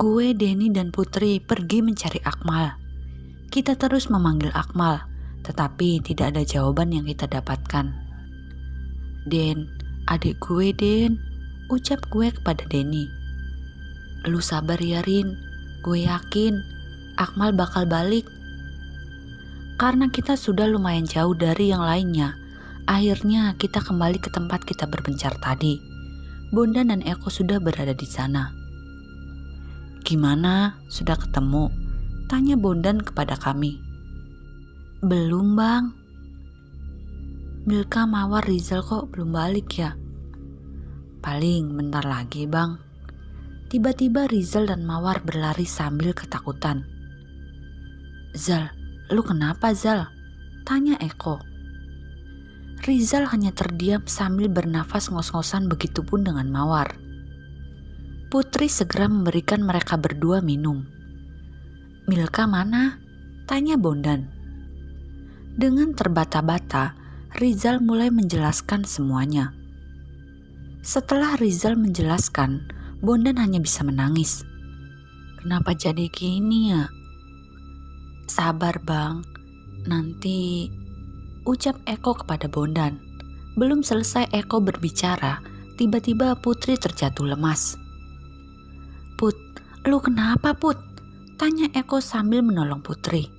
Gue, Denny, dan Putri pergi mencari Akmal. Kita terus memanggil Akmal, tetapi tidak ada jawaban yang kita dapatkan. Den, adik gue Den, ucap gue kepada Denny. Lu sabar ya Rin, gue yakin Akmal bakal balik. Karena kita sudah lumayan jauh dari yang lainnya, akhirnya kita kembali ke tempat kita berpencar tadi. Bondan dan Eko sudah berada di sana. Gimana, sudah ketemu? Tanya Bondan kepada kami. Belum bang. Milka, Mawar, Rizal kok belum balik ya? Paling bentar lagi bang. Tiba-tiba Rizal dan Mawar berlari sambil ketakutan. Zal, lu kenapa Zal? Tanya Eko. Rizal hanya terdiam sambil bernafas ngos-ngosan, begitupun dengan Mawar. Putri segera memberikan mereka berdua minum. Milka mana? Tanya Bondan. Dengan terbata-bata, Rizal mulai menjelaskan semuanya. Setelah Rizal menjelaskan, Bondan hanya bisa menangis. Kenapa jadi gini ya? Sabar bang, nanti, ucap Eko kepada Bondan. Belum selesai Eko berbicara, tiba-tiba Putri terjatuh lemas. Put, lu kenapa Put? Tanya Eko sambil menolong Putri.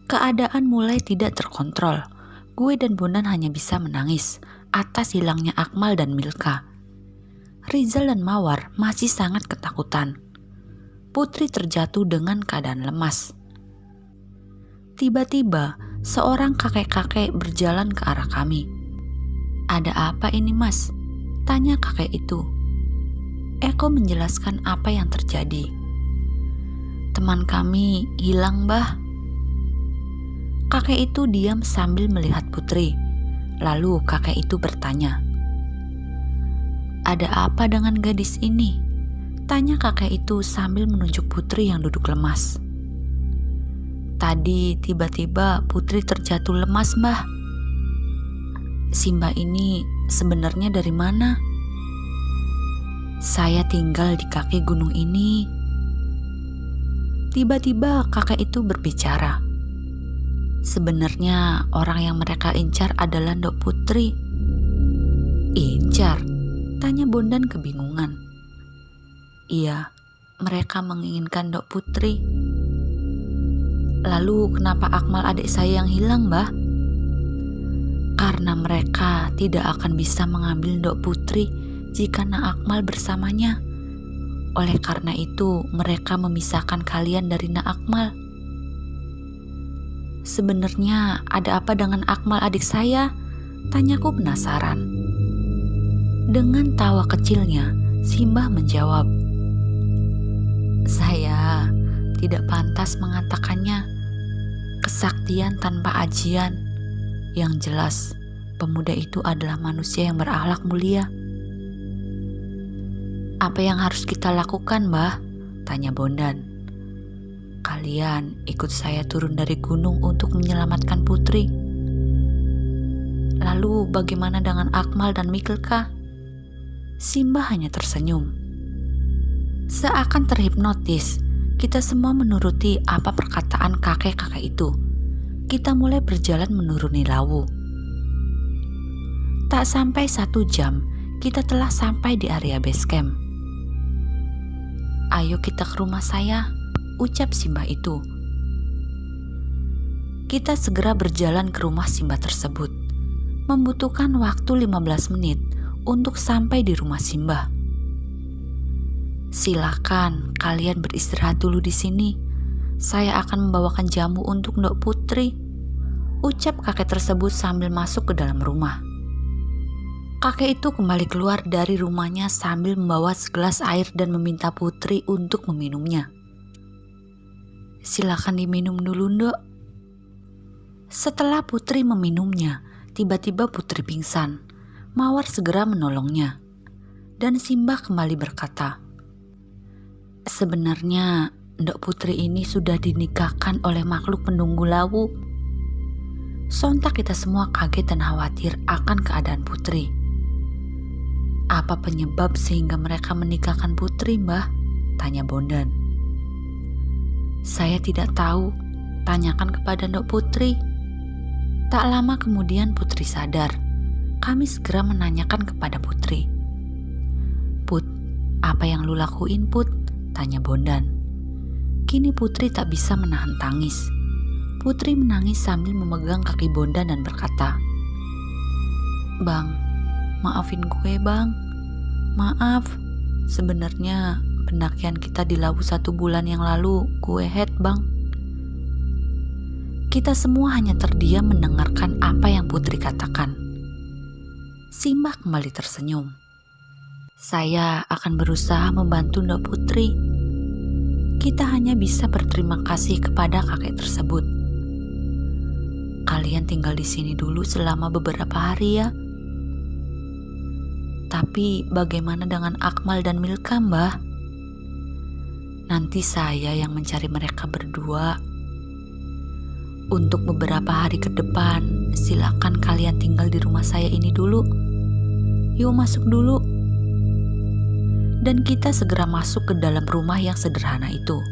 Keadaan mulai tidak terkontrol. Gue dan Bondan hanya bisa menangis atas hilangnya Akmal dan Milka. Rizal dan Mawar masih sangat ketakutan. Putri terjatuh dengan keadaan lemas. Tiba-tiba, seorang kakek-kakek berjalan ke arah kami. Ada apa ini mas? Tanya kakek itu. Eko menjelaskan apa yang terjadi. Teman kami hilang bah. Kakek itu diam sambil melihat Putri. Lalu kakek itu bertanya. Ada apa dengan gadis ini? Tanya kakek itu sambil menunjuk Putri yang duduk lemas. Tadi tiba-tiba Putri terjatuh lemas, Mbah. Simba ini sebenarnya dari mana? Saya tinggal di kaki gunung ini. Tiba-tiba kakek itu berbicara. Sebenarnya orang yang mereka incar adalah Ndok Putri. Incar? Tanya Bondan kebingungan. Iya, mereka menginginkan Ndok Putri. Lalu kenapa Akmal adik saya yang hilang, Mbah? Karena mereka tidak akan bisa mengambil Ndok Putri jika Nak Akmal bersamanya. Oleh karena itu, mereka memisahkan kalian dari Nak Akmal. Sebenarnya ada apa dengan Akmal adik saya? Tanyaku penasaran. Dengan tawa kecilnya, Simbah menjawab. Saya tidak pantas mengatakannya. Kesaktian tanpa ajian. Yang jelas, pemuda itu adalah manusia yang berakhlak mulia. Apa yang harus kita lakukan, Mbah? Tanya Bondan. Kalian ikut saya turun dari gunung untuk menyelamatkan Putri. Lalu bagaimana dengan Akmal dan Milka? Simbah hanya tersenyum. Seakan terhipnotis, kita semua menuruti apa perkataan kakek-kakek itu. Kita mulai berjalan menuruni lawu. Tak sampai 1 jam, kita telah sampai di area base camp. Ayo kita ke rumah saya, ucap Simbah itu. Kita segera berjalan ke rumah Simbah tersebut. Membutuhkan waktu 15 menit untuk sampai di rumah Simbah. Silakan kalian beristirahat dulu di sini. Saya akan membawakan jamu untuk Ndok Putri, ucap kakek tersebut sambil masuk ke dalam rumah. Kakek itu kembali keluar dari rumahnya sambil membawa segelas air dan meminta Putri untuk meminumnya. Silakan diminum dulu, Ndok. Setelah Putri meminumnya, tiba-tiba Putri pingsan. Mawar segera menolongnya. Dan Simbah kembali berkata, sebenarnya Ndok Putri ini sudah dinikahkan oleh makhluk penunggu lawu. Sontak kita semua kaget dan khawatir akan keadaan Putri. Apa penyebab sehingga mereka menikahkan Putri, Mbah? Tanya Bondan. Saya tidak tahu, tanyakan kepada Ndok Putri. Tak lama kemudian Putri sadar. Kami segera menanyakan kepada Putri. Put, apa yang lu lakuin Put? Tanya Bondan. Kini Putri tak bisa menahan tangis. Putri menangis sambil memegang kaki Bondan dan berkata, Bang, maafin gue bang. Maaf, sebenarnya pendakian kita di Lawu 1 bulan yang lalu gue head bang. Kita semua hanya terdiam mendengarkan apa yang Putri katakan. Simbah kembali tersenyum. Saya akan berusaha membantu Ndok Putri. Kita hanya bisa berterima kasih kepada kakek tersebut. Kalian tinggal di sini dulu selama beberapa hari ya. Tapi bagaimana dengan Akmal dan Milka, Mbah? Nanti saya yang mencari mereka berdua. Untuk beberapa hari ke depan, silakan kalian tinggal di rumah saya ini dulu. Yuk masuk dulu. Dan kita segera masuk ke dalam rumah yang sederhana itu.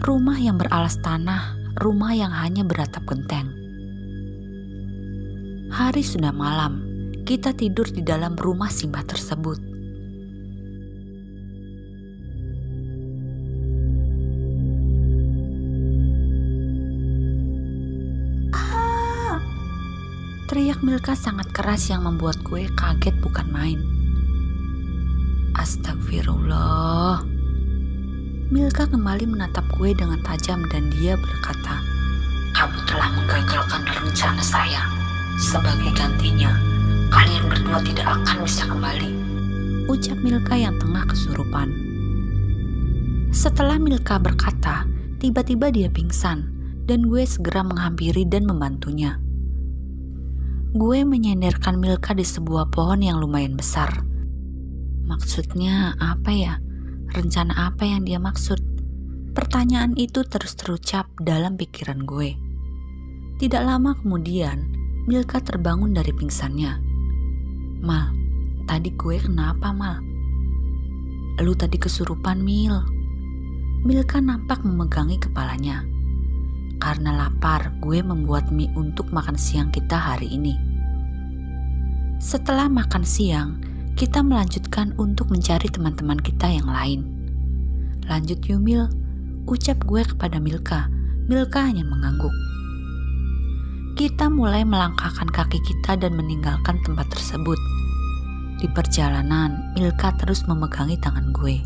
Rumah yang beralas tanah, rumah yang hanya beratap genteng. Hari sudah malam, kita tidur di dalam rumah Simbah tersebut. Teriak Milka sangat keras yang membuat gue kaget bukan main. Astagfirullah. Milka kembali menatap gue dengan tajam dan dia berkata, kamu telah menggagalkan rencana saya. Sebagai gantinya, kalian berdua tidak akan bisa kembali. Ucap Milka yang tengah kesurupan. Setelah Milka berkata, tiba-tiba dia pingsan dan gue segera menghampiri dan membantunya. Gue menyenderkan Milka di sebuah pohon yang lumayan besar. Maksudnya apa ya? Rencana apa yang dia maksud? Pertanyaan itu terus terucap dalam pikiran gue. Tidak lama kemudian, Milka terbangun dari pingsannya. Mal, tadi gue kenapa Mal? Lu tadi kesurupan Mil. Milka nampak memegangi kepalanya. Karena lapar, gue membuat mie untuk makan siang kita hari ini. Setelah makan siang, kita melanjutkan untuk mencari teman-teman kita yang lain. Lanjut yuk Mil, ucap gue kepada Milka. Milka hanya mengangguk. Kita mulai melangkahkan kaki kita dan meninggalkan tempat tersebut. Di perjalanan, Milka terus memegangi tangan gue.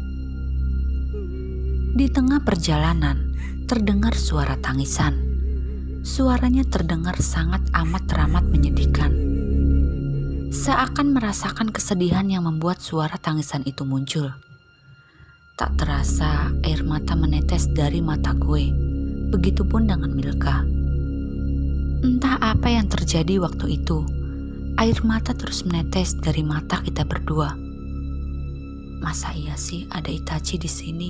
Di tengah perjalanan, terdengar suara tangisan. Suaranya terdengar sangat amat teramat menyedihkan. Seakan merasakan kesedihan yang membuat suara tangisan itu muncul. Tak terasa air mata menetes dari mata gue. Begitupun dengan Milka. Entah apa yang terjadi waktu itu. Air mata terus menetes dari mata kita berdua. Masa iya sih ada Itachi di sini?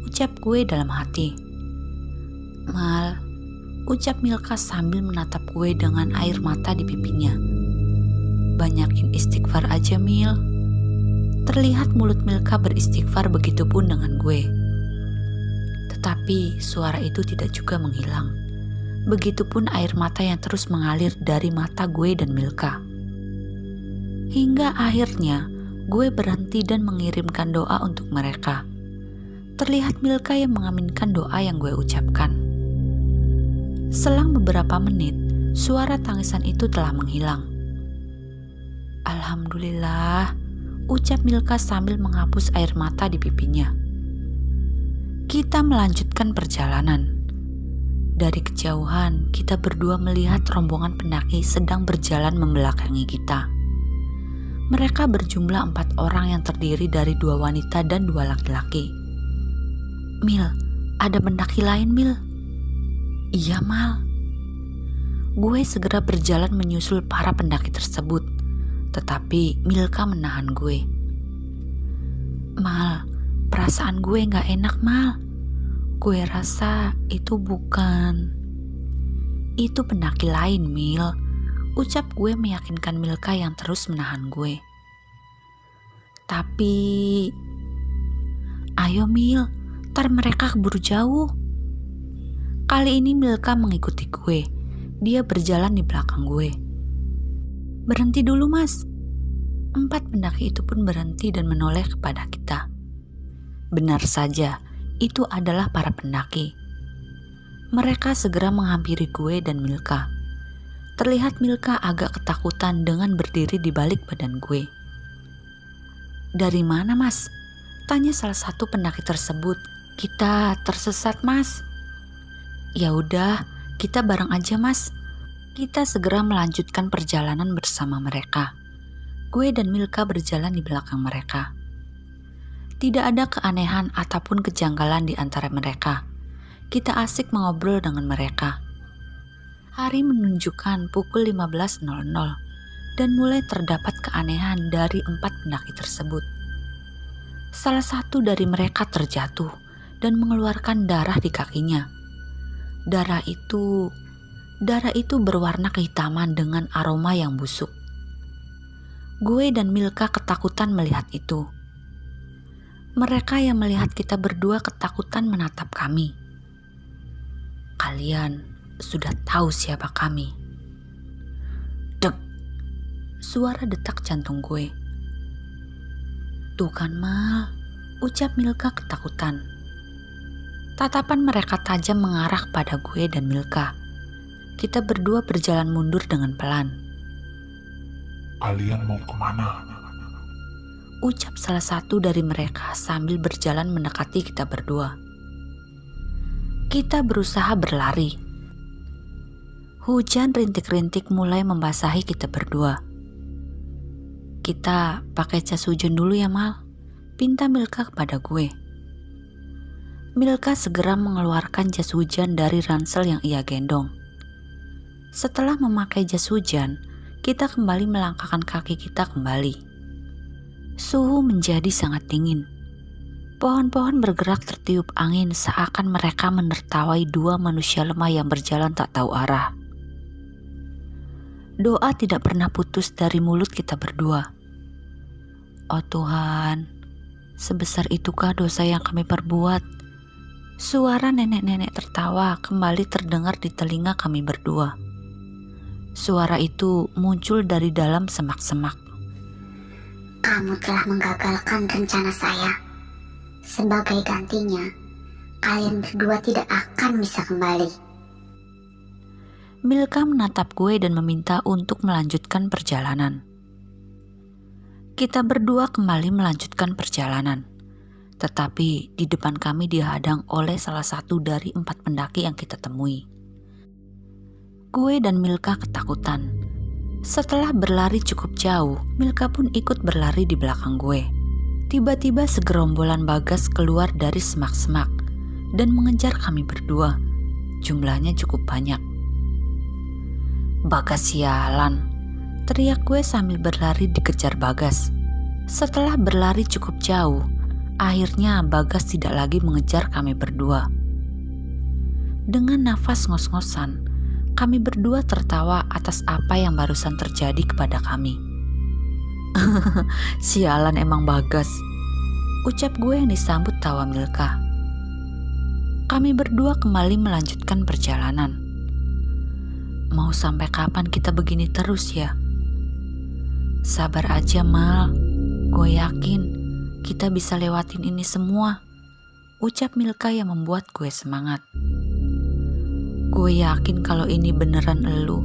Ucap gue dalam hati. Mal, ucap Milka sambil menatap gue dengan air mata di pipinya. Banyakin istighfar aja Mil. Terlihat mulut Milka beristighfar begitupun dengan gue. Tetapi suara itu tidak juga menghilang. Begitupun air mata yang terus mengalir dari mata gue dan Milka. Hingga akhirnya gue berhenti dan mengirimkan doa untuk mereka. Terlihat Milka yang mengaminkan doa yang gue ucapkan. Selang beberapa menit, suara tangisan itu telah menghilang. Alhamdulillah, ucap Milka sambil menghapus air mata di pipinya. Kita melanjutkan perjalanan. Dari kejauhan, kita berdua melihat rombongan pendaki sedang berjalan membelakangi kita. Mereka berjumlah 4 orang yang terdiri dari 2 wanita dan 2 laki-laki. Mil, ada pendaki lain Mil. Iya Mal. Gue segera berjalan menyusul para pendaki tersebut. Tetapi Milka menahan gue. Mal, perasaan gue gak enak Mal. Gue rasa itu bukan. Itu pendaki lain Mil. Ucap gue meyakinkan Milka yang terus menahan gue. Tapi Ayo Mil, ntar mereka keburu jauh. Kali ini Milka mengikuti gue. Dia berjalan di belakang gue. Berhenti dulu mas. 4 pendaki itu pun berhenti dan menoleh kepada kita. Benar saja, itu adalah para pendaki. Mereka segera menghampiri gue dan Milka. Terlihat Milka agak ketakutan dengan berdiri di balik badan gue. Dari mana mas? Tanya salah satu pendaki tersebut. Kita tersesat mas. Ya udah, kita bareng aja mas. Kita segera melanjutkan perjalanan bersama mereka. Gue dan Milka berjalan di belakang mereka. Tidak ada keanehan ataupun kejanggalan di antara mereka. Kita asik mengobrol dengan mereka. Hari menunjukkan pukul 15.00 dan mulai terdapat keanehan dari 4 pendaki tersebut. Salah satu dari mereka terjatuh dan mengeluarkan darah di kakinya. Darah itu berwarna kehitaman dengan aroma yang busuk. Gue dan Milka ketakutan melihat itu. Mereka yang melihat kita berdua ketakutan menatap kami. Kalian sudah tahu siapa kami. Dek, suara detak jantung gue. Tuh kan Mal, ucap Milka ketakutan. Tatapan mereka tajam mengarah pada gue dan Milka. Kita berdua berjalan mundur dengan pelan. Kalian mau kemana? Ucap salah satu dari mereka sambil berjalan mendekati kita berdua. Kita berusaha berlari. Hujan rintik-rintik mulai membasahi kita berdua. Kita pakai jas hujan dulu ya Mal, pinta Milka kepada gue. Milka segera mengeluarkan jas hujan dari ransel yang ia gendong. Setelah memakai jas hujan, kita kembali melangkahkan kaki kita kembali. Suhu menjadi sangat dingin. Pohon-pohon bergerak tertiup angin seakan mereka menertawai 2 manusia lemah yang berjalan tak tahu arah. Doa tidak pernah putus dari mulut kita berdua. Oh Tuhan, sebesar itukah dosa yang kami perbuat? Suara nenek-nenek tertawa kembali terdengar di telinga kami berdua. Suara itu muncul dari dalam semak-semak. Kamu telah menggagalkan rencana saya. Sebagai gantinya, kalian berdua tidak akan bisa kembali. Milka menatap gue dan meminta untuk melanjutkan perjalanan. Kita berdua kembali melanjutkan perjalanan. Tetapi di depan kami dihadang oleh salah satu dari 4 pendaki yang kita temui. Gue dan Milka ketakutan. Setelah berlari cukup jauh, Milka pun ikut berlari di belakang gue. Tiba-tiba segerombolan bagas keluar dari semak-semak dan mengejar kami berdua. Jumlahnya cukup banyak. Bagas sialan, teriak gue sambil berlari dikejar Bagas. Setelah berlari cukup jauh, akhirnya Bagas tidak lagi mengejar kami berdua. Dengan nafas ngos-ngosan, kami berdua tertawa atas apa yang barusan terjadi kepada kami. Sialan emang Bagas, ucap gue yang disambut tawa Milka. Kami berdua kembali melanjutkan perjalanan. Mau sampai kapan kita begini terus ya? Sabar aja Mal, gue yakin kita bisa lewatin ini semua, ucap Milka yang membuat gue semangat. Gue yakin kalau ini beneran elu.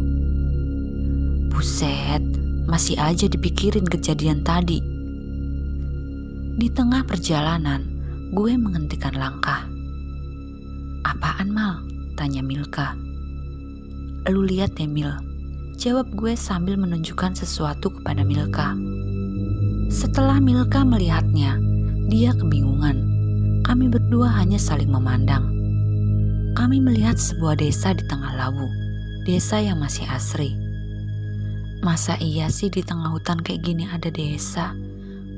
Buset, masih aja dipikirin kejadian tadi. Di tengah perjalanan, gue menghentikan langkah. Apaan Mal? Tanya Milka. Lu lihat ya Mil, jawab gue sambil menunjukkan sesuatu kepada Milka. Setelah Milka melihatnya, dia kebingungan. Kami berdua hanya saling memandang. Kami melihat sebuah desa di tengah lawu, desa yang masih asri. Masa iya sih di tengah hutan kayak gini ada desa?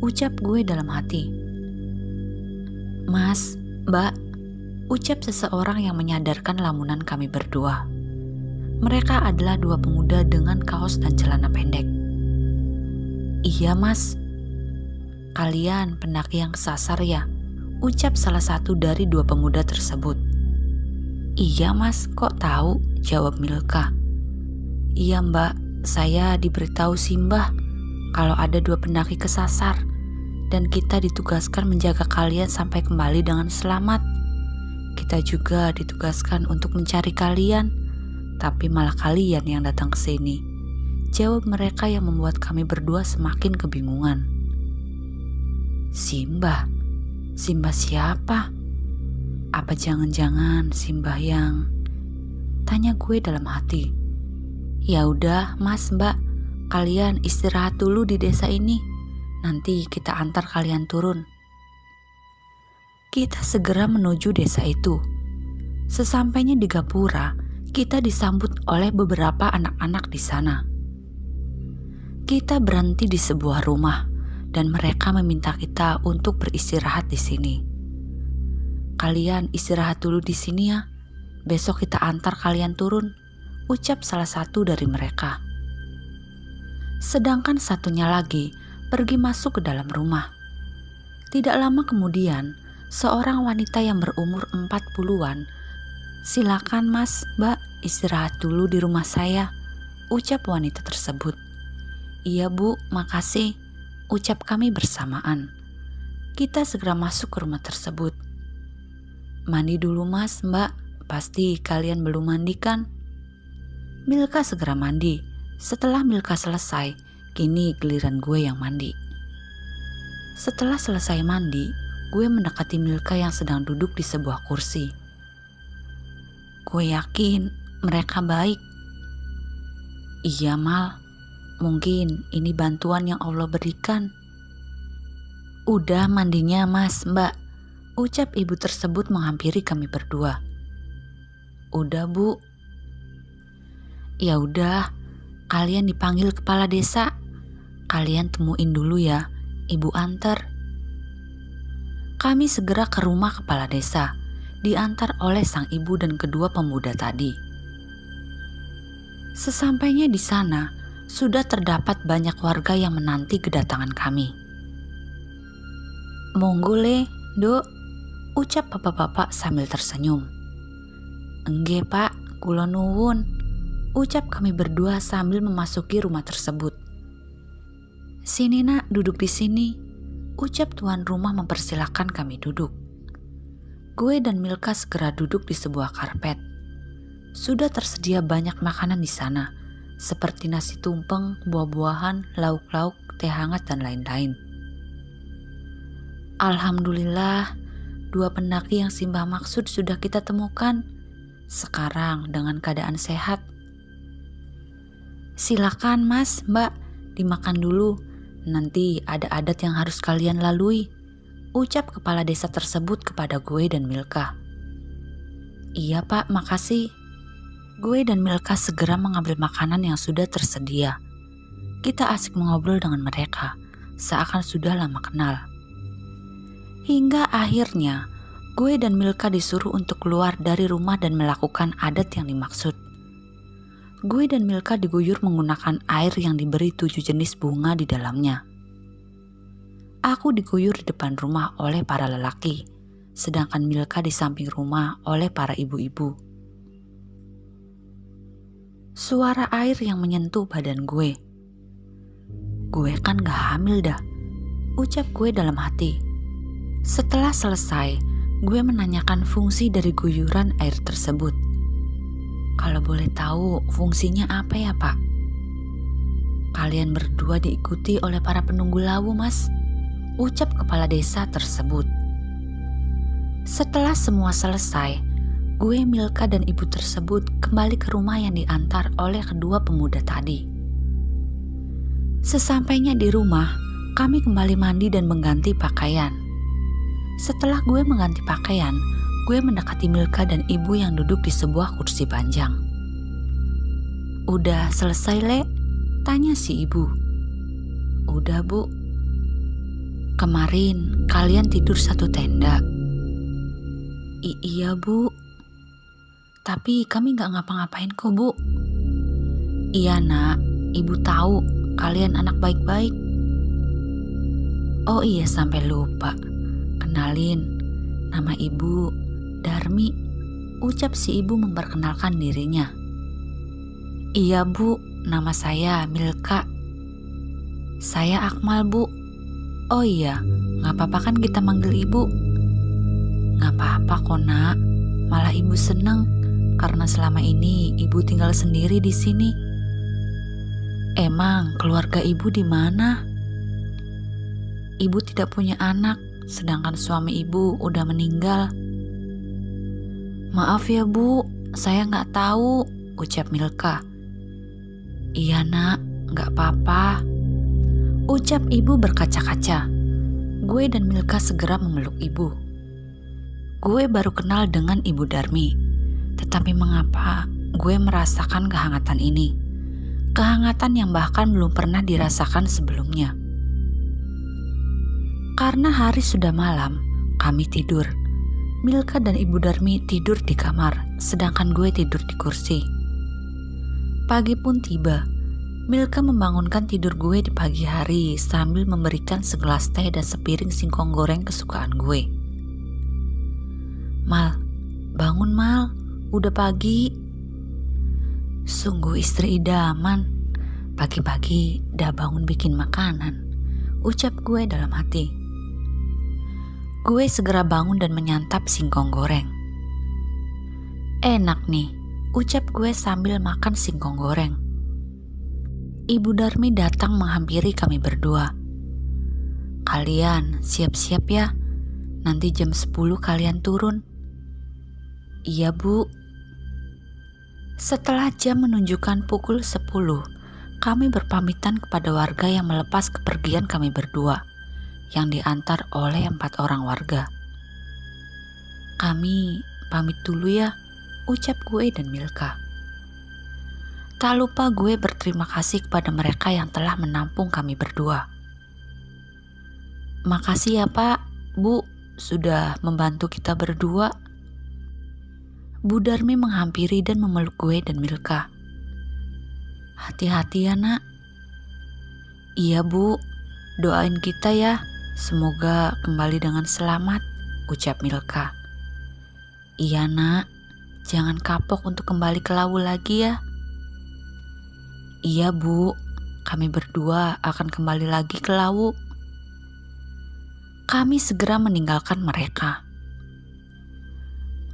Ucap gue dalam hati. Mas, Mbak, ucap seseorang yang menyadarkan lamunan kami berdua. Mereka adalah 2 pemuda dengan kaos dan celana pendek. Iya mas, kalian pendaki yang kesasar ya? ucap salah satu dari dua pemuda tersebut. Iya mas, kok tahu? Jawab Milka. Iya mbak, saya diberitahu Simbah kalau ada dua pendaki kesasar dan kita ditugaskan menjaga kalian sampai kembali dengan selamat. Kita juga ditugaskan untuk mencari kalian, tapi malah kalian yang datang ke sini. Jawab mereka yang membuat kami berdua semakin kebingungan. Simbah? Simbah siapa? Apa jangan-jangan Simbah yang... Tanya gue dalam hati. Ya udah mas mbak, kalian istirahat dulu di desa ini. Nanti kita antar kalian turun. Kita segera menuju desa itu. Sesampainya di Gapura, kita disambut oleh beberapa anak-anak di sana. Kita berhenti di sebuah rumah dan mereka meminta kita untuk beristirahat di sini. Kalian istirahat dulu di sini ya. Besok kita antar kalian turun, ucap salah satu dari mereka. Sedangkan satunya lagi pergi masuk ke dalam rumah. Tidak lama kemudian, seorang wanita yang berumur 40-an, silakan mas, mbak, istirahat dulu di rumah saya, ucap wanita tersebut. Iya bu, makasih, ucap kami bersamaan. Kita segera masuk ke rumah tersebut. Mandi dulu mas, mbak, pasti kalian belum mandi kan? Milka segera mandi. Setelah Milka selesai, kini giliran gue yang mandi. Setelah selesai mandi, gue mendekati Milka yang sedang duduk di sebuah kursi. Gue yakin mereka baik. Iya Mal, mungkin ini bantuan yang Allah berikan. Udah mandinya mas, mbak, ucap ibu tersebut menghampiri kami berdua. Udah bu. Ya udah, kalian dipanggil kepala desa. Kalian temuin dulu ya, ibu antar. Kami segera ke rumah kepala desa, diantar oleh sang ibu dan kedua pemuda tadi. Sesampainya di sana, sudah terdapat banyak warga yang menanti kedatangan kami. Monggo le, Dok, ucap bapak-bapak sambil tersenyum. Engge pak, kula nuwun, ucap kami berdua sambil memasuki rumah tersebut. Sini nak, duduk di sini, ucap tuan rumah mempersilahkan kami duduk. Gue dan Milka segera duduk di sebuah karpet. Sudah tersedia banyak makanan di sana, seperti nasi tumpeng, buah-buahan, lauk-lauk, teh hangat, dan lain-lain. Alhamdulillah, dua pendaki yang Simbah maksud sudah kita temukan. Sekarang dengan keadaan sehat. Silakan mas, mbak, dimakan dulu. Nanti ada adat yang harus kalian lalui, ucap kepala desa tersebut kepada gue dan Milka. Iya pak, makasih. Gue dan Milka segera mengambil makanan yang sudah tersedia. Kita asik mengobrol dengan mereka, seakan sudah lama kenal. Hingga akhirnya, gue dan Milka disuruh untuk keluar dari rumah dan melakukan adat yang dimaksud. Gue dan Milka diguyur menggunakan air yang diberi 7 jenis bunga di dalamnya. Aku diguyur di depan rumah oleh para lelaki, sedangkan Milka di samping rumah oleh para ibu-ibu. Suara air yang menyentuh badan gue. Gue kan gak hamil dah, ucap gue dalam hati. Setelah selesai, gue menanyakan fungsi dari guyuran air tersebut. Kalau boleh tahu fungsinya apa ya pak? Kalian berdua diikuti oleh para penunggu lawu mas, ucap kepala desa tersebut. Setelah semua selesai, gue, Milka, dan ibu tersebut kembali ke rumah yang diantar oleh kedua pemuda tadi. Sesampainya di rumah, kami kembali mandi dan mengganti pakaian. Setelah gue mengganti pakaian, gue mendekati Milka dan ibu yang duduk di sebuah kursi panjang. Udah selesai, Le? Tanya si ibu. Udah, Bu. Kemarin kalian tidur satu tenda. Iya, Bu. Tapi kami gak ngapa-ngapain kok, Bu. Iya, nak. Ibu tahu kalian anak baik-baik. Oh iya, sampai lupa. Kenalin, Nama ibu Darmi, ucap si ibu memperkenalkan dirinya. Iya bu, nama saya Milka. Saya Akmal bu. Oh iya, gak apa-apa kan kita manggil ibu? Gak apa-apa kok nak, malah ibu seneng karena selama ini ibu tinggal sendiri di sini. Emang keluarga ibu di mana? Ibu tidak punya anak, sedangkan suami ibu udah meninggal. Maaf ya bu, saya gak tahu, ucap Milka. Iya nak, gak apa-apa, ucap ibu berkaca-kaca. Gue dan Milka segera memeluk ibu. Gue baru kenal dengan Ibu Darmi, tetapi mengapa gue merasakan kehangatan ini? Kehangatan yang bahkan belum pernah dirasakan sebelumnya. Karena hari sudah malam, kami tidur. Milka dan Ibu Darmi tidur di kamar, sedangkan gue tidur di kursi. Pagi pun tiba. Milka membangunkan tidur gue di pagi hari sambil memberikan segelas teh dan sepiring singkong goreng kesukaan gue. Mal, bangun Mal, udah pagi. Sungguh istri idaman, pagi-pagi dah bangun bikin makanan, ucap gue dalam hati. Gue segera bangun dan menyantap singkong goreng. Enak nih, ucap gue sambil makan singkong goreng. Ibu Darmi datang menghampiri kami berdua. Kalian siap-siap ya, nanti jam 10 kalian turun. Iya bu. Setelah jam menunjukkan pukul 10, kami berpamitan kepada warga yang melepas kepergian kami berdua, yang diantar oleh 4 orang warga. Kami pamit dulu ya, ucap gue dan Milka. Tak lupa gue berterima kasih kepada mereka yang telah menampung kami berdua. Makasih ya Pak, Bu, sudah membantu kita berdua. Bu Darmi menghampiri dan memeluk gue dan Milka. Hati-hati ya nak. Iya Bu, doain kita ya, semoga kembali dengan selamat, ucap Milka. Iya nak, jangan kapok untuk kembali ke Lawu lagi ya. Iya Bu, kami berdua akan kembali lagi ke Lawu. Kami segera meninggalkan mereka.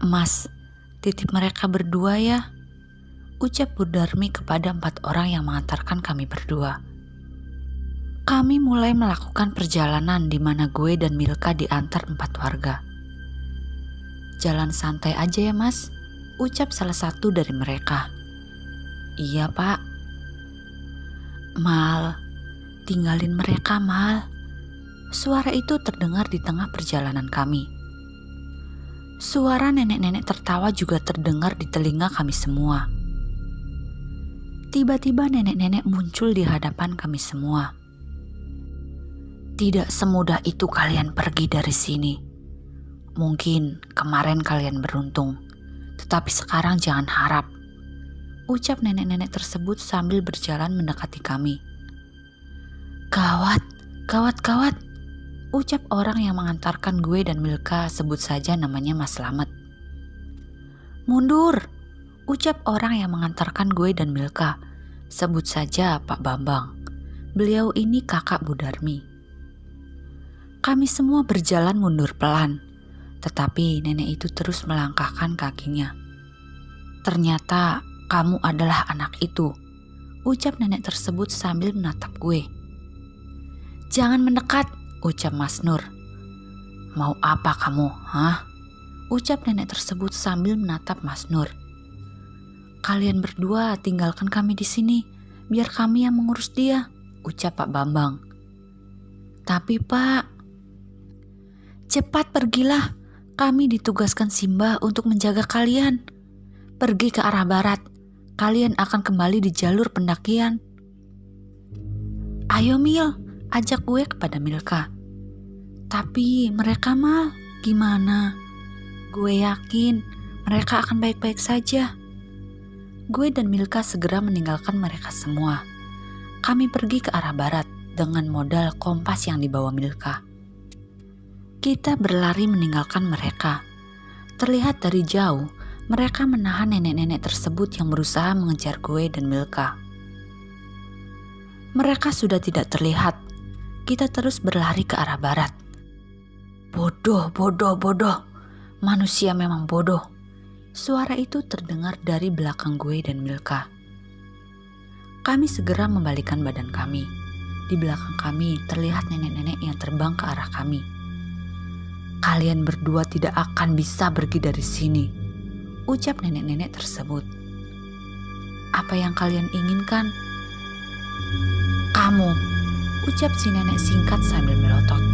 Mas, titip mereka berdua ya, ucap Bu Darmi kepada 4 orang yang mengantarkan kami berdua. Kami mulai melakukan perjalanan di mana gue dan Milka diantar 4 warga. Jalan santai aja ya mas, ucap salah satu dari mereka. Iya pak. Mal, tinggalin mereka Mal. Suara itu terdengar di tengah perjalanan kami. Suara nenek-nenek tertawa juga terdengar di telinga kami semua. Tiba-tiba nenek-nenek muncul di hadapan kami semua. Tidak semudah itu kalian pergi dari sini. Mungkin kemarin kalian beruntung, tetapi sekarang jangan harap, ucap nenek-nenek tersebut sambil berjalan mendekati kami. Gawat, gawat, gawat, ucap orang yang mengantarkan gue dan Milka, sebut saja namanya Mas Slamet. Mundur, ucap orang yang mengantarkan gue dan Milka, sebut saja Pak Bambang. Beliau ini kakak Bu Darmi. Kami semua berjalan mundur pelan, tetapi nenek itu terus melangkahkan kakinya. Ternyata kamu adalah anak itu, ucap nenek tersebut sambil menatap gue. Jangan mendekat, ucap Mas Nur. Mau apa kamu, hah? Ucap nenek tersebut sambil menatap Mas Nur. Kalian berdua tinggalkan kami di sini, biar kami yang mengurus dia, ucap Pak Bambang. Tapi Pak, cepat pergilah, kami ditugaskan Simba untuk menjaga kalian. Pergi ke arah barat, kalian akan kembali di jalur pendakian. Ayo Mil, ajak gue kepada Milka. Tapi mereka Mal, gimana? Gue yakin mereka akan baik-baik saja. Gue dan Milka segera meninggalkan mereka semua. Kami pergi ke arah barat dengan modal kompas yang dibawa Milka. Kita berlari meninggalkan mereka. Terlihat dari jauh, mereka menahan nenek-nenek tersebut yang berusaha mengejar gue dan Milka. Mereka sudah tidak terlihat. Kita terus berlari ke arah barat. Bodoh, bodoh, bodoh. Manusia memang bodoh. Suara itu terdengar dari belakang gue dan Milka. Kami segera membalikkan badan kami. Di belakang kami terlihat nenek-nenek yang terbang ke arah kami. Kalian berdua tidak akan bisa pergi dari sini, ucap nenek-nenek tersebut. Apa yang kalian inginkan? Kamu, ucap si nenek singkat sambil melotot.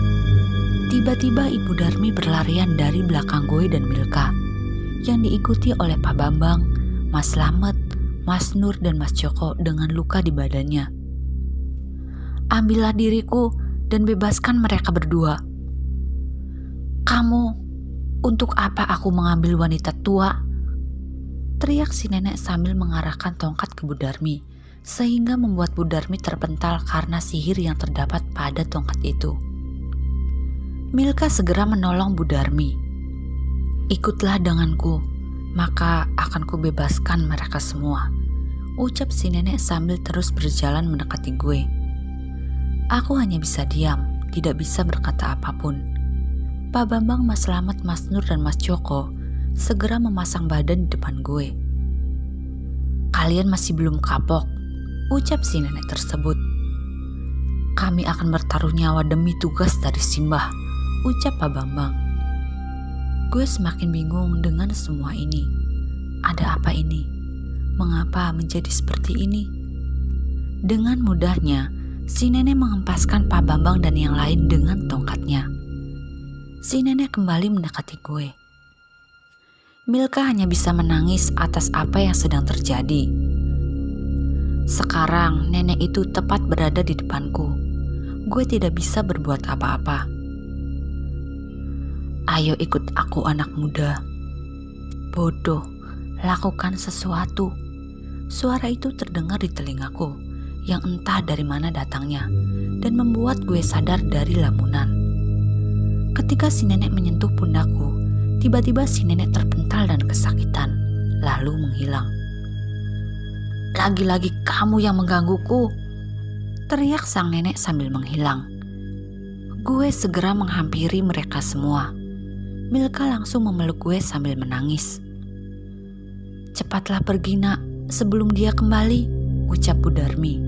Tiba-tiba Ibu Darmi berlarian dari belakang gue dan Milka, yang diikuti oleh Pak Bambang, Mas Slamet, Mas Nur dan Mas Joko dengan luka di badannya. Ambillah diriku dan bebaskan mereka berdua. Kamu, untuk apa aku mengambil wanita tua? Teriak si nenek sambil mengarahkan tongkat ke Bu Darmi, sehingga membuat Bu Darmi terpental karena sihir yang terdapat pada tongkat itu. Milka segera menolong Bu Darmi. Ikutlah denganku, maka akan kubebaskan mereka semua, ucap si nenek sambil terus berjalan mendekati gue. Aku hanya bisa diam, tidak bisa berkata apapun. Pak Bambang, Mas Slamet, Mas Nur, dan Mas Joko segera memasang badan di depan gue. Kalian masih belum kapok, ucap si nenek tersebut. Kami akan bertaruh nyawa demi tugas dari Simbah, ucap Pak Bambang. Gue semakin bingung dengan semua ini. Ada apa ini? Mengapa menjadi seperti ini? Dengan mudahnya, si nenek menghempaskan Pak Bambang dan yang lain dengan tongkatnya. Si nenek kembali mendekati gue. Milka hanya bisa menangis atas apa yang sedang terjadi. Sekarang nenek itu tepat berada di depanku. Gue tidak bisa berbuat apa-apa. Ayo ikut aku anak muda. Bodoh, lakukan sesuatu. Suara itu terdengar di telingaku, yang entah dari mana datangnya, dan membuat gue sadar dari lamunan. Ketika si nenek menyentuh pundakku, tiba-tiba si nenek terpental dan kesakitan, lalu menghilang. Lagi-lagi kamu yang menggangguku, teriak sang nenek sambil menghilang. Gue segera menghampiri mereka semua. Milka langsung memeluk gue sambil menangis. Cepatlah pergi nak, sebelum dia kembali, ucap Bu Darmi.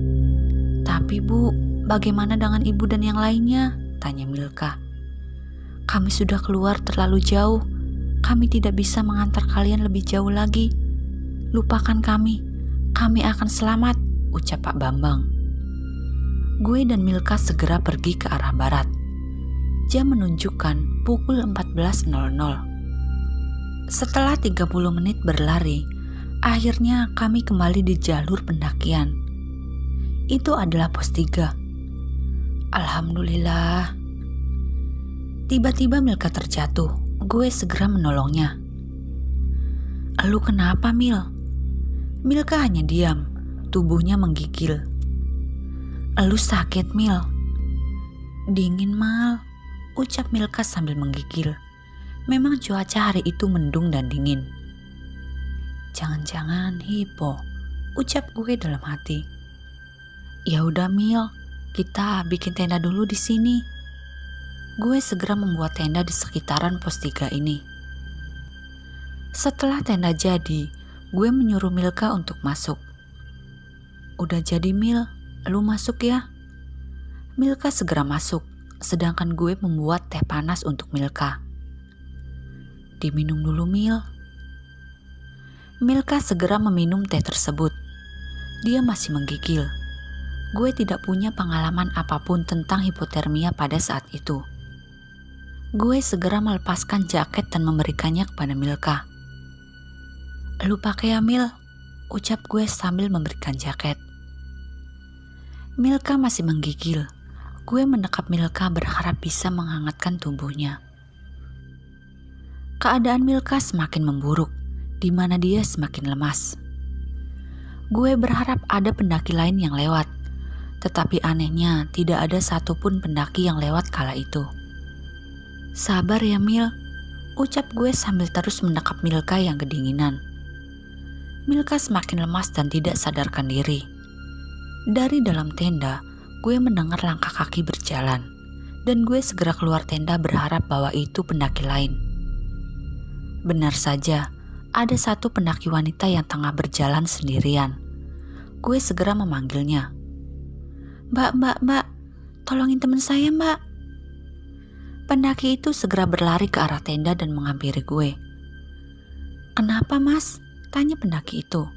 Tapi Bu, bagaimana dengan ibu dan yang lainnya? Tanya Milka. Kami sudah keluar terlalu jauh. Kami tidak bisa mengantar kalian lebih jauh lagi. Lupakan kami akan selamat, ucap Pak Bambang. Gue dan Milka segera pergi ke arah barat. Jam menunjukkan pukul 14.00. Setelah 30 menit berlari, akhirnya kami kembali di jalur pendakian. Itu adalah pos 3. Alhamdulillah. Tiba-tiba Milka terjatuh. Gue segera menolongnya. Lu kenapa, Mil? Milka hanya diam. Tubuhnya menggigil. Lu sakit, Mil? Dingin, Mal, ucap Milka sambil menggigil. Memang cuaca hari itu mendung dan dingin. Jangan-jangan hipo, ucap gue dalam hati. Ya udah Mil, kita bikin tenda dulu di sini. Gue segera membuat tenda di sekitaran pos 3 ini. Setelah tenda jadi, gue menyuruh Milka untuk masuk. Udah jadi Mil, lu masuk ya. Milka segera masuk, sedangkan gue membuat teh panas untuk Milka. Diminum dulu Mil. Milka segera meminum teh tersebut. Dia masih menggigil. Gue tidak punya pengalaman apapun tentang hipotermia pada saat itu. Gue segera melepaskan jaket dan memberikannya kepada Milka. Lu pakai ya Mil, ucap gue sambil memberikan jaket. Milka masih menggigil. Gue mendekap Milka berharap bisa menghangatkan tubuhnya. Keadaan Milka semakin memburuk, di mana dia semakin lemas. Gue berharap ada pendaki lain yang lewat, tetapi anehnya tidak ada satupun pendaki yang lewat kala itu. Sabar ya Mil, ucap gue sambil terus mendekap Milka yang kedinginan. Milka semakin lemas dan tidak sadarkan diri. Dari dalam tenda, gue mendengar langkah kaki berjalan, dan gue segera keluar tenda berharap bahwa itu pendaki lain. Benar saja, ada satu pendaki wanita yang tengah berjalan sendirian. Gue segera memanggilnya. Mbak, tolongin teman saya mbak. Pendaki itu segera berlari ke arah tenda dan menghampiri gue. Kenapa mas? Tanya pendaki itu.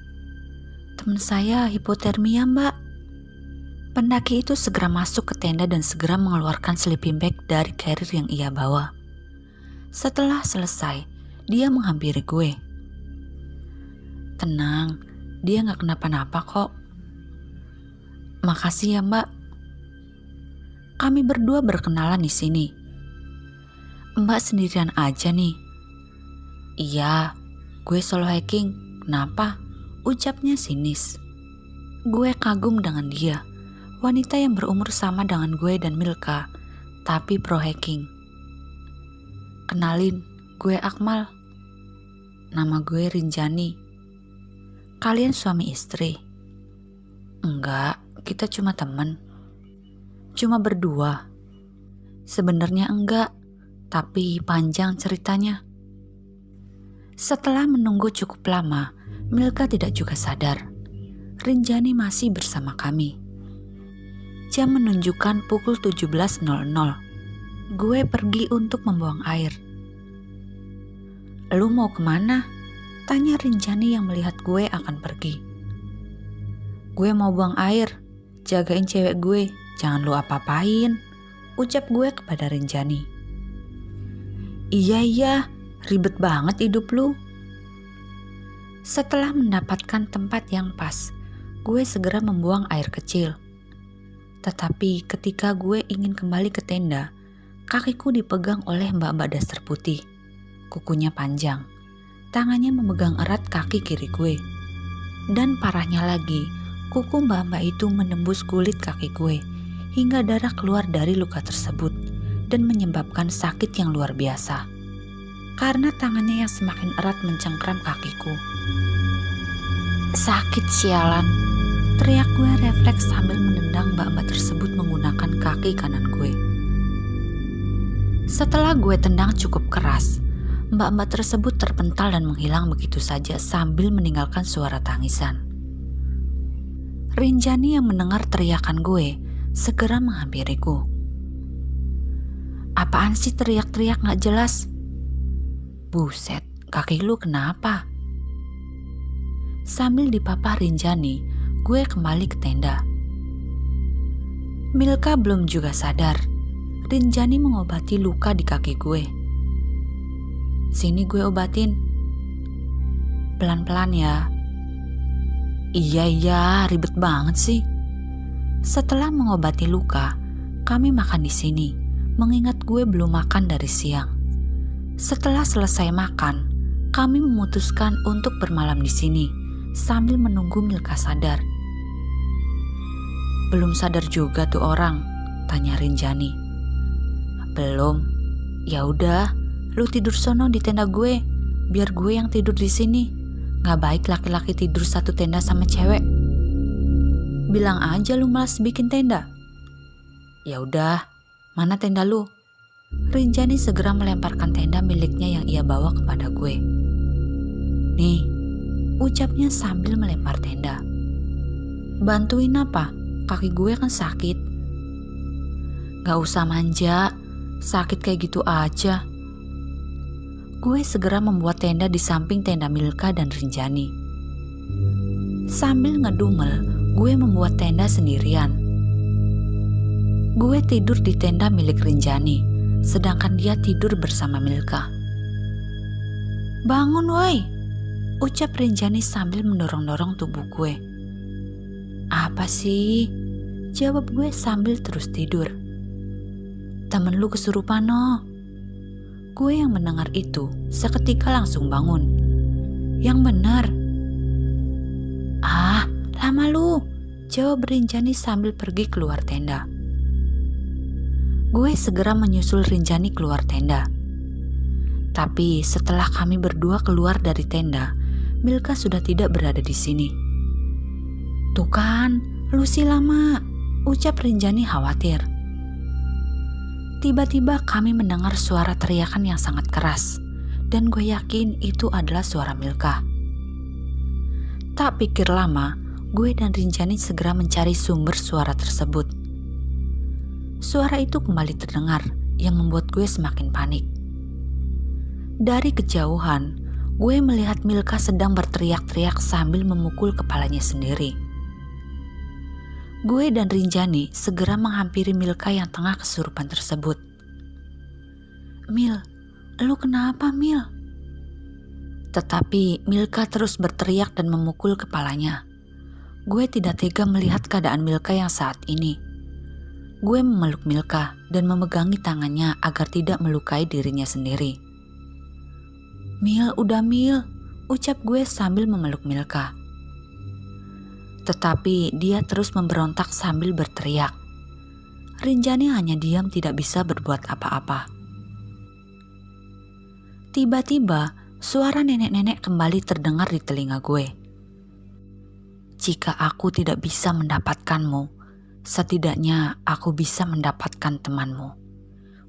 Teman saya hipotermia mbak. Pendaki itu segera masuk ke tenda dan segera mengeluarkan sleeping bag dari carrier yang ia bawa. Setelah selesai, dia menghampiri gue. Tenang, dia gak kenapa-napa kok. Makasih ya mbak. Kami berdua berkenalan di sini. Mbak sendirian aja nih. Iya, gue solo hiking. Kenapa? Ucapnya sinis. Gue kagum dengan dia. Wanita yang berumur sama dengan gue dan Milka, tapi pro hiking. Kenalin, gue Akmal. Nama gue Rinjani. Kalian suami istri? Enggak, kita cuma teman. Cuma berdua. Sebenarnya enggak, tapi panjang ceritanya. Setelah menunggu cukup lama, Milka tidak juga sadar. Rinjani masih bersama kami. Jam menunjukkan pukul 17.00. Gue pergi untuk membuang air. Lu mau kemana? Tanya Rinjani yang melihat gue akan pergi. Gue mau buang air. Jagain cewek gue, jangan lu apa-apain. Ucap gue kepada Rinjani. Iya, ribet banget hidup lu. Setelah mendapatkan tempat yang pas, gue segera membuang air kecil. Tetapi ketika gue ingin kembali ke tenda, kakiku dipegang oleh mbak-mbak daster putih. Kukunya panjang, tangannya memegang erat kaki kiri gue. Dan parahnya lagi, kuku mbak-mbak itu menembus kulit kaki gue, hingga darah keluar dari luka tersebut, dan menyebabkan sakit yang luar biasa. Karena tangannya yang semakin erat mencengkram kakiku. Sakit sialan, teriak gue refleks sambil menendang mbak-mbak tersebut menggunakan kaki kanan gue. Setelah gue tendang cukup keras, mbak-mbak tersebut terpental dan menghilang begitu saja sambil meninggalkan suara tangisan. Rinjani yang mendengar teriakan gue segera menghampiriku. Apaan sih teriak-teriak gak jelas? Buset, kaki lu kenapa? Sambil dipapah Rinjani, gue kembali ke tenda. Milka belum juga sadar. Rinjani mengobati luka di kaki gue. Sini gue obatin. Pelan-pelan ya. Iya, ribet banget sih. Setelah mengobati luka, kami makan di sini, mengingat gue belum makan dari siang. Setelah selesai makan, kami memutuskan untuk bermalam di sini sambil menunggu Milka sadar. Belum sadar juga tuh orang, tanya Rinjani. Belum. Ya udah, lu tidur sono di tenda gue, biar gue yang tidur di sini. Nggak baik laki-laki tidur satu tenda sama cewek. Bilang aja lu malas bikin tenda. Ya udah, mana tenda lu? Rinjani segera melemparkan tenda miliknya yang ia bawa kepada gue. Nih, ucapnya sambil melempar tenda. Bantuin apa? Kaki gue kan sakit. Gak usah manja, sakit kayak gitu aja. Gue segera membuat tenda di samping tenda Milka dan Rinjani. Sambil ngedumel, gue membuat tenda sendirian. Gue tidur di tenda milik Rinjani, sedangkan dia tidur bersama Milka. Bangun woi, ucap Rinjani sambil mendorong-dorong tubuh gue. Apa sih? Jawab gue sambil terus tidur. Temen lu kesurupan no. Gue yang mendengar itu seketika langsung bangun. Yang benar. Ah, lama lu, jawab Rinjani sambil pergi keluar tenda. Gue segera menyusul Rinjani keluar tenda. Tapi setelah kami berdua keluar dari tenda, Milka sudah tidak berada di sini. "Tuh kan, Lucy lama," ucap Rinjani khawatir. Tiba-tiba kami mendengar suara teriakan yang sangat keras, dan gue yakin itu adalah suara Milka. Tak pikir lama, gue dan Rinjani segera mencari sumber suara tersebut. Suara itu kembali terdengar, yang membuat gue semakin panik. Dari kejauhan, gue melihat Milka sedang berteriak-teriak sambil memukul kepalanya sendiri. Gue dan Rinjani segera menghampiri Milka yang tengah kesurupan tersebut. "Mil, lu kenapa, Mil?" Tetapi Milka terus berteriak dan memukul kepalanya. Gue tidak tega melihat keadaan Milka yang saat ini. Gue memeluk Milka dan memegangi tangannya agar tidak melukai dirinya sendiri. "Mil, udah Mil," ucap gue sambil memeluk Milka. Tetapi dia terus memberontak sambil berteriak. Rinjani hanya diam, tidak bisa berbuat apa-apa. Tiba-tiba suara nenek-nenek kembali terdengar di telinga gue. "Jika aku tidak bisa mendapatkanmu, setidaknya aku bisa mendapatkan temanmu,"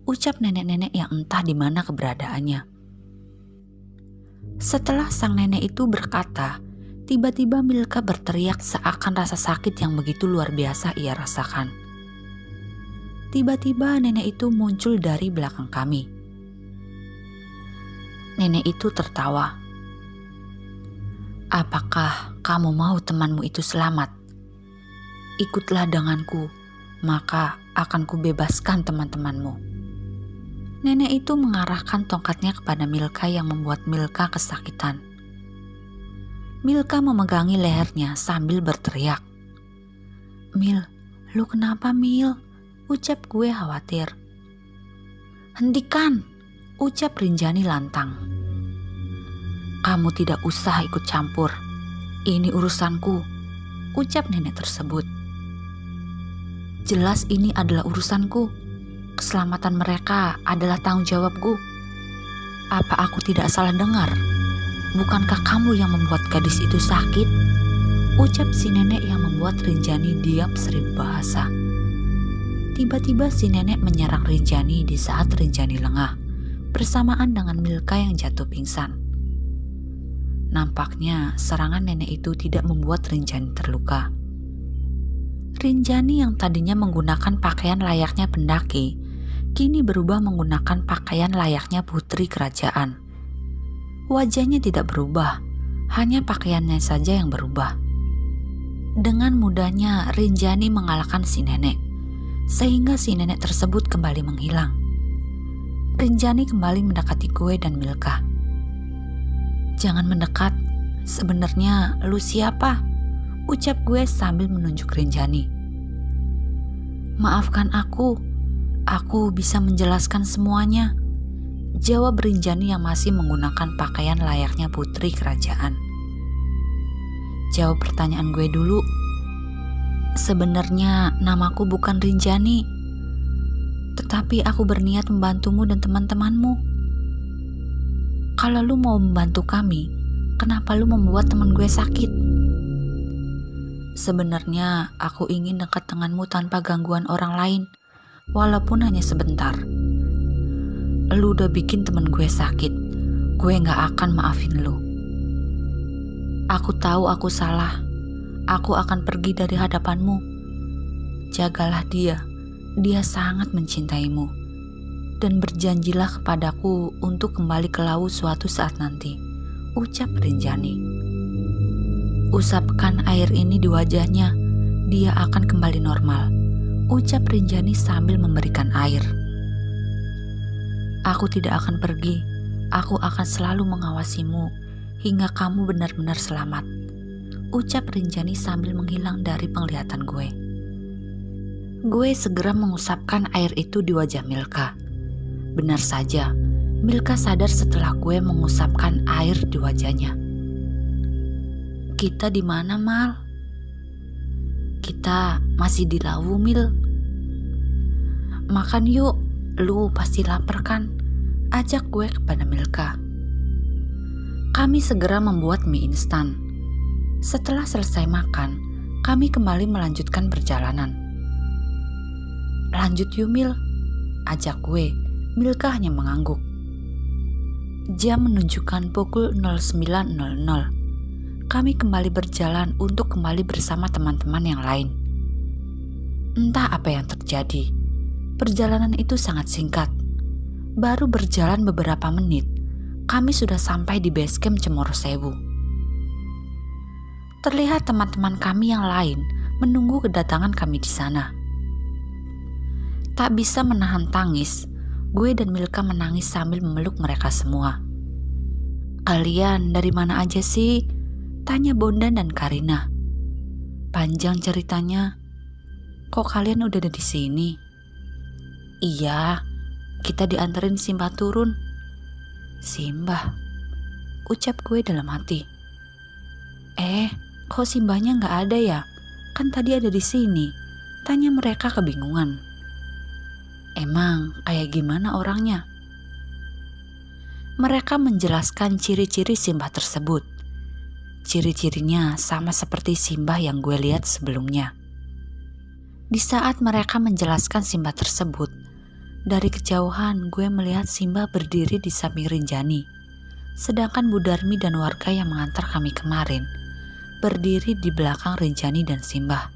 ucap nenek-nenek yang entah di mana keberadaannya. Setelah sang nenek itu berkata, tiba-tiba Milka berteriak seakan rasa sakit yang begitu luar biasa ia rasakan. Tiba-tiba nenek itu muncul dari belakang kami. Nenek itu tertawa. "Apakah kamu mau temanmu itu selamat? Ikutlah denganku, maka akan kubebaskan teman-temanmu." Nenek itu mengarahkan tongkatnya kepada Milka yang membuat Milka kesakitan. Milka memegangi lehernya sambil berteriak. "Mil, lu kenapa Mil?" ucap gue khawatir. "Hentikan," ucap Rinjani lantang. "Kamu tidak usah ikut campur. Ini urusanku," ucap nenek tersebut. "Jelas ini adalah urusanku. Keselamatan mereka adalah tanggung jawabku. Apa aku tidak salah dengar? Bukankah kamu yang membuat gadis itu sakit?" ucap si nenek yang membuat Rinjani diam seribu bahasa. Tiba-tiba si nenek menyerang Rinjani di saat Rinjani lengah, bersamaan dengan Milka yang jatuh pingsan. Nampaknya serangan nenek itu tidak membuat Rinjani terluka. Rinjani yang tadinya menggunakan pakaian layaknya pendaki, kini berubah menggunakan pakaian layaknya putri kerajaan. Wajahnya tidak berubah, hanya pakaiannya saja yang berubah. Dengan mudahnya Rinjani mengalahkan si nenek, sehingga si nenek tersebut kembali menghilang. Rinjani kembali mendekati gue dan Milka. "Jangan mendekat, sebenarnya lu siapa?" ucap gue sambil menunjuk Rinjani. "Maafkan aku bisa menjelaskan semuanya," jawab Rinjani yang masih menggunakan pakaian layaknya putri kerajaan. "Jawab pertanyaan gue dulu. Sebenarnya namaku bukan Rinjani, tetapi aku berniat membantumu dan teman-temanmu. Kalau lu mau membantu kami, kenapa lu membuat teman gue sakit?" "Sebenarnya aku ingin dekat denganmu tanpa gangguan orang lain, walaupun hanya sebentar. Lu udah bikin temen gue sakit, gue gak akan maafin lu. Aku tahu aku salah, aku akan pergi dari hadapanmu. Jagalah dia sangat mencintaimu. Dan berjanjilah kepadaku untuk kembali ke Lawu suatu saat nanti," ucap Rinjani. "Usapkan air ini di wajahnya, dia akan kembali normal," ucap Rinjani sambil memberikan air. "Aku tidak akan pergi, aku akan selalu mengawasimu hingga kamu benar-benar selamat," ucap Rinjani sambil menghilang dari penglihatan gue. Gue segera mengusapkan air itu di wajah Milka. Benar saja, Milka sadar setelah gue mengusapkan air di wajahnya. "Kita di mana, Mal?" "Kita masih di Lawu, Mil." "Makan yuk, lu pasti lapar kan? ajak gue kepada Milka. Kami segera membuat mie instan. Setelah selesai makan, kami kembali melanjutkan perjalanan. Lanjut yuk Mil, ajak gue. Milka hanya mengangguk. Jam menunjukkan pukul 09.00. Kami kembali berjalan untuk kembali bersama teman-teman yang lain. Entah apa yang terjadi, perjalanan itu sangat singkat. Baru berjalan beberapa menit, kami sudah sampai di base camp Cemoro Sewu. Terlihat teman-teman kami yang lain menunggu kedatangan kami di sana. Tak bisa menahan tangis, gue dan Milka menangis sambil memeluk mereka semua. "Kalian dari mana aja sih?" tanya Bondan dan Karina. Panjang ceritanya. "Kok kalian udah ada di sini?" "Iya, kita dianterin Simbah turun." "Simbah?" ucap gue dalam hati. Kok Simbahnya nggak ada ya? Kan tadi ada di sini, tanya mereka kebingungan. "Emang kayak gimana orangnya?" Mereka menjelaskan ciri-ciri Simbah tersebut. Ciri-cirinya sama seperti Simbah yang gue lihat sebelumnya. Di saat mereka menjelaskan Simbah tersebut, dari kejauhan gue melihat Simbah berdiri di samping Rinjani, sedangkan Bu Darmi dan warga yang mengantar kami kemarin berdiri di belakang Rinjani dan Simbah.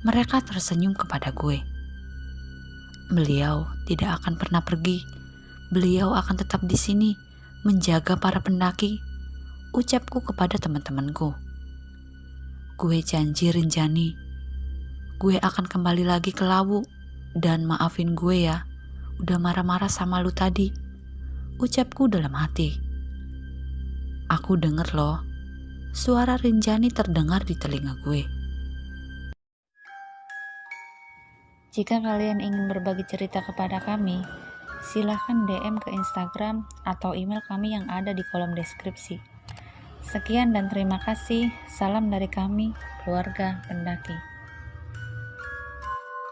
Mereka tersenyum kepada gue. "Beliau tidak akan pernah pergi. Beliau akan tetap di sini, menjaga para pendaki," ucapku kepada teman-temanku. "Gue janji Rinjani, gue akan kembali lagi ke Lawu, dan maafin gue ya, udah marah-marah sama lu tadi," ucapku dalam hati. Aku denger loh, suara Rinjani terdengar di telinga gue. Jika kalian ingin berbagi cerita kepada kami, silahkan DM ke Instagram atau email kami yang ada di kolom deskripsi. Sekian dan terima kasih. Salam dari kami, keluarga pendaki.